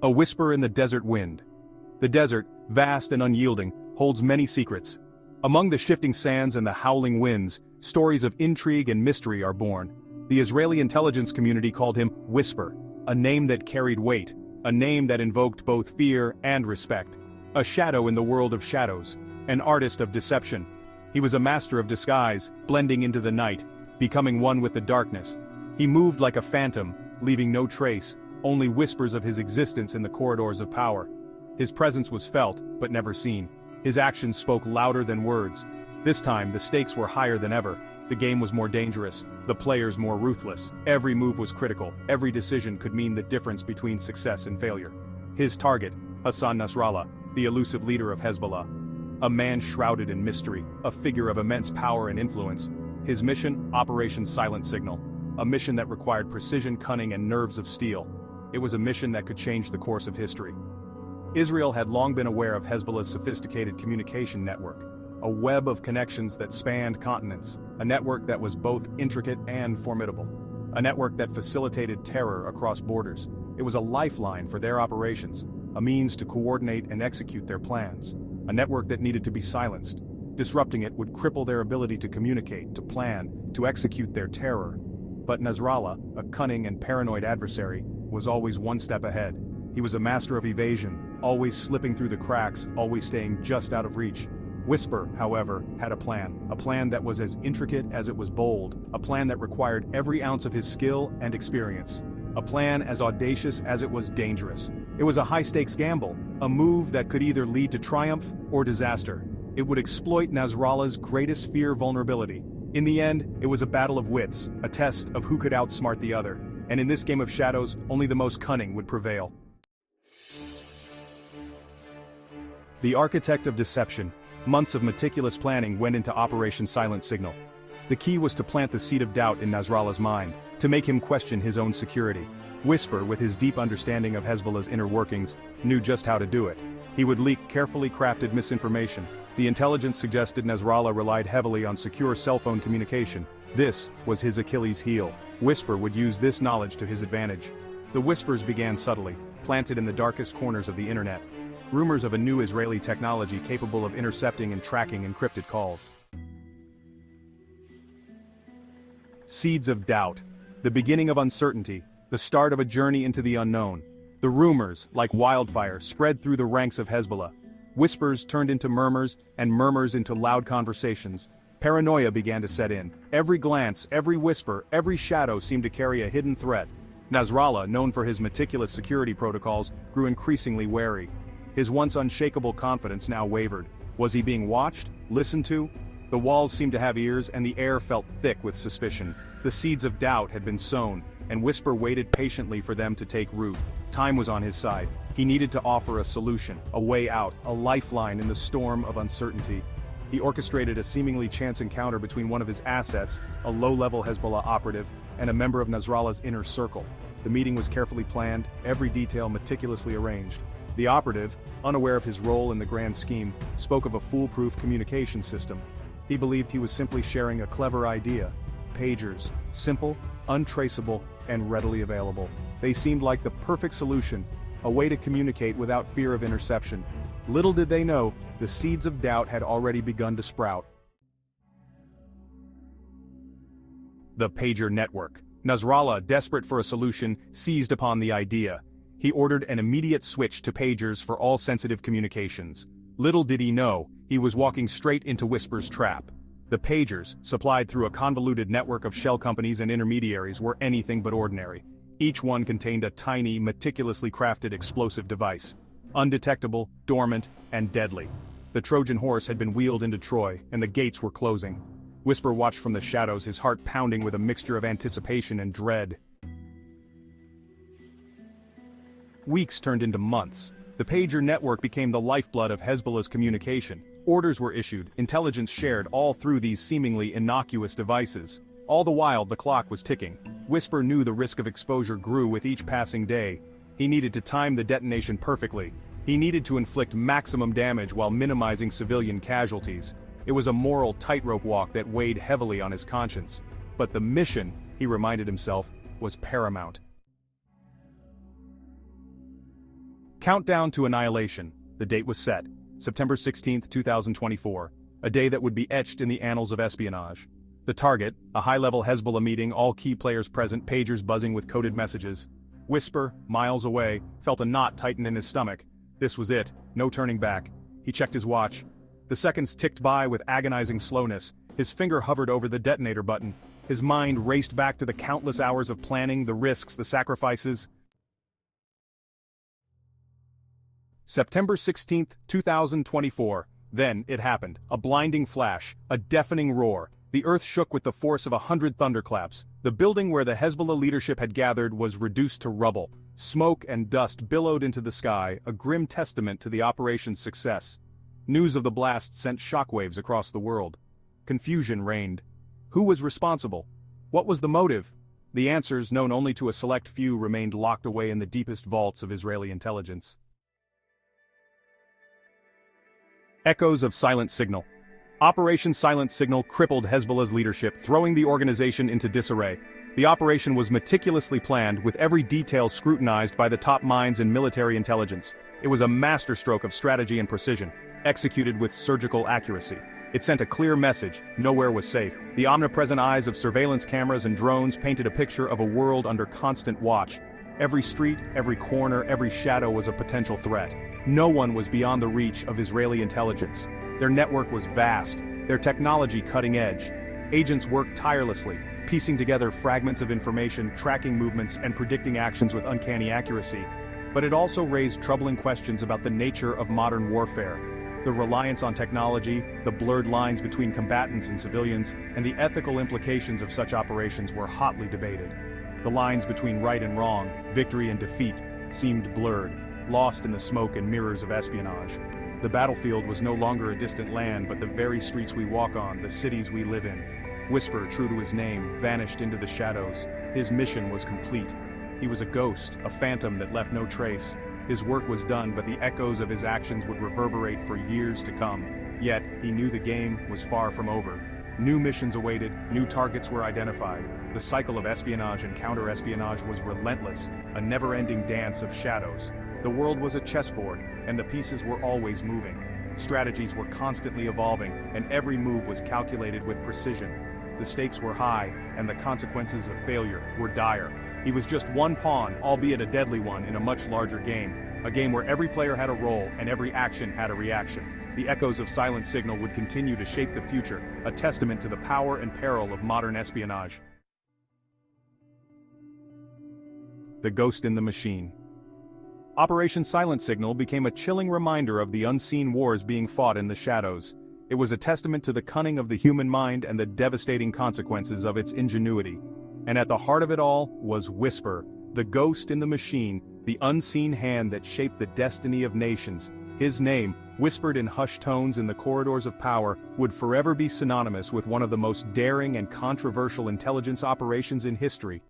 A whisper in the desert wind. The desert, vast and unyielding, holds many secrets. Among the shifting sands and the howling winds, stories of intrigue and mystery are born. The Israeli intelligence community called him Whisper, a name that carried weight, a name that invoked both fear and respect. A shadow in the world of shadows, an artist of deception. He was a master of disguise, blending into the night, becoming one with the darkness. He moved like a phantom, leaving no trace, only whispers of his existence in the corridors of power. His presence was felt, but never seen. His actions spoke louder than words. This time, the stakes were higher than ever. The game was more dangerous, the players more ruthless. Every move was critical, every decision could mean the difference between success and failure. His target, Hasan Nasrallah, the elusive leader of Hezbollah. A man shrouded in mystery, a figure of immense power and influence. His mission, Operation Silent Signal. A mission that required precision, cunning, and nerves of steel. It was a mission that could change the course of history. Israel had long been aware of Hezbollah's sophisticated communication network, a web of connections that spanned continents, a network that was both intricate and formidable, a network that facilitated terror across borders. It was a lifeline for their operations, a means to coordinate and execute their plans, a network that needed to be silenced. Disrupting it would cripple their ability to communicate, to plan, to execute their terror. But Nasrallah, a cunning and paranoid adversary, was always one step ahead. He was a master of evasion, always slipping through the cracks, always staying just out of reach. Whisper, however, had a plan that was as intricate as it was bold, a plan that required every ounce of his skill and experience, a plan as audacious as it was dangerous. It was a high-stakes gamble, a move that could either lead to triumph or disaster. It would exploit Nasrallah's greatest fear vulnerability. In the end, it was a battle of wits, a test of who could outsmart the other, and in this game of shadows, only the most cunning would prevail. The architect of deception. Months of meticulous planning went into Operation Silent Signal. The key was to plant the seed of doubt in Nasrallah's mind, to make him question his own security. Whisper, with his deep understanding of Hezbollah's inner workings, knew just how to do it. He would leak carefully crafted misinformation. The intelligence suggested Nasrallah relied heavily on secure cell phone communication. This was his Achilles heel. Whisper would use this knowledge to his advantage. The whispers began subtly, planted in the darkest corners of the internet. Rumors of a new Israeli technology capable of intercepting and tracking encrypted calls. Seeds of doubt. The beginning of uncertainty, the start of a journey into the unknown. The rumors, like wildfire, spread through the ranks of Hezbollah. Whispers turned into murmurs, and murmurs into loud conversations. Paranoia began to set in. Every glance, every whisper, every shadow seemed to carry a hidden threat. Nasrallah, known for his meticulous security protocols, grew increasingly wary. His once unshakable confidence now wavered. Was he being watched? Listened to? The walls seemed to have ears, and the air felt thick with suspicion. The seeds of doubt had been sown, and Whisper waited patiently for them to take root. Time was on his side. He needed to offer a solution, a way out, a lifeline in the storm of uncertainty. He orchestrated a seemingly chance encounter between one of his assets, a low-level Hezbollah operative, and a member of Nasrallah's inner circle. The meeting was carefully planned, every detail meticulously arranged. The operative, unaware of his role in the grand scheme, spoke of a foolproof communication system. He believed he was simply sharing a clever idea. Pagers, simple, untraceable, and readily available. They seemed like the perfect solution, a way to communicate without fear of interception. Little did they know, the seeds of doubt had already begun to sprout. The pager network. Nasrallah, desperate for a solution, seized upon the idea. He ordered an immediate switch to pagers for all sensitive communications. Little did he know, he was walking straight into Whisper's trap. The pagers, supplied through a convoluted network of shell companies and intermediaries, were anything but ordinary. Each one contained a tiny, meticulously crafted explosive device. Undetectable, dormant, and deadly. The Trojan horse had been wheeled into Troy, and the gates were closing. Whisper watched from the shadows, his heart pounding with a mixture of anticipation and dread. Weeks turned into months. The pager network became the lifeblood of Hezbollah's communication. Orders were issued, intelligence shared all through these seemingly innocuous devices. All the while, the clock was ticking. Whisper knew the risk of exposure grew with each passing day. He needed to time the detonation perfectly. He needed to inflict maximum damage while minimizing civilian casualties. It was a moral tightrope walk that weighed heavily on his conscience. But the mission, he reminded himself, was paramount. Countdown to annihilation. The date was set, September 16, 2024, a day that would be etched in the annals of espionage. The target, a high-level Hezbollah meeting, all key players present, pagers buzzing with coded messages. Whisper, miles away, felt a knot tighten in his stomach. This was it, no turning back. He checked his watch. The seconds ticked by with agonizing slowness. His finger hovered over the detonator button. His mind raced back to the countless hours of planning, the risks, the sacrifices. September 16, 2024. Then it happened. A blinding flash, a deafening roar. The earth shook with the force of 100 thunderclaps. The building where the Hezbollah leadership had gathered was reduced to rubble. Smoke and dust billowed into the sky, a grim testament to the operation's success. News of the blast sent shockwaves across the world. Confusion reigned. Who was responsible? What was the motive? The answers, known only to a select few, remained locked away in the deepest vaults of Israeli intelligence. Echoes of Silent Signal. Operation Silent Signal crippled Hezbollah's leadership, throwing the organization into disarray. The operation was meticulously planned, with every detail scrutinized by the top minds in military intelligence. It was a masterstroke of strategy and precision, executed with surgical accuracy. It sent a clear message: nowhere was safe. The omnipresent eyes of surveillance cameras and drones painted a picture of a world under constant watch. Every street, every corner, every shadow was a potential threat. No one was beyond the reach of Israeli intelligence. Their network was vast, their technology cutting edge. Agents worked tirelessly, piecing together fragments of information, tracking movements, and predicting actions with uncanny accuracy. But it also raised troubling questions about the nature of modern warfare. The reliance on technology, the blurred lines between combatants and civilians, and the ethical implications of such operations were hotly debated. The lines between right and wrong, victory and defeat, seemed blurred, lost in the smoke and mirrors of espionage. The battlefield was no longer a distant land, but the very streets we walk on, the cities we live in. Whisper, true to his name, vanished into the shadows. His mission was complete. He was a ghost, a phantom that left no trace. His work was done, but the echoes of his actions would reverberate for years to come. Yet, he knew the game was far from over. New missions awaited, new targets were identified. The cycle of espionage and counter-espionage was relentless, a never-ending dance of shadows. The world was a chessboard, and the pieces were always moving. Strategies were constantly evolving, and every move was calculated with precision. The stakes were high, and the consequences of failure were dire. He was just one pawn, albeit a deadly one, in a much larger game. A game where every player had a role, and every action had a reaction. The echoes of Silent Signal would continue to shape the future, a testament to the power and peril of modern espionage. The Ghost in the Machine. Operation Silent Signal became a chilling reminder of the unseen wars being fought in the shadows. It was a testament to the cunning of the human mind and the devastating consequences of its ingenuity. And at the heart of it all was Whisper, the ghost in the machine, the unseen hand that shaped the destiny of nations. His name, whispered in hushed tones in the corridors of power, would forever be synonymous with one of the most daring and controversial intelligence operations in history.